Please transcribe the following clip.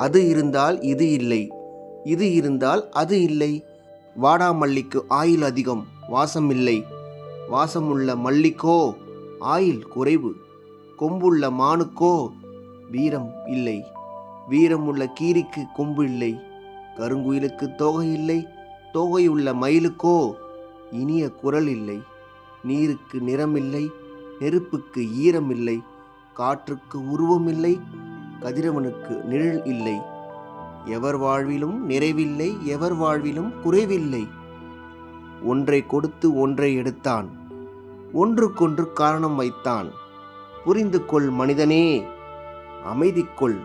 அது இருந்தால் இது இல்லை, இது இருந்தால் அது இல்லை. வாடாமல்லிக்கு ஆயுள் அதிகம், வாசம் இல்லை. வாசமுள்ள மல்லிக்கோ ஆயுள் குறைவு. கொம்புள்ள மானுக்கோ வீரம் இல்லை. வீரமுள்ள கீரிக்கு கொம்பு இல்லை. கருங்குயிலுக்கு தோகை இல்லை. தோகையுள்ள மயிலுக்கோ இனிய குரல் இல்லை. நீருக்கு நிறமில்லை, நெருப்புக்கு ஈரமில்லை, காற்றுக்கு உருவமில்லை, கதிரவனுக்கு நிழல் இல்லை. எவர் வாழ்விலும் நிறைவில்லை, எவர் வாழ்விலும் குறைவில்லை. ஒன்றை கொடுத்து ஒன்றை எடுத்தான், ஒன்றுக்கொன்று காரணம் வைத்தான். புரிந்து கொள் மனிதனே, அமைதி கொள்.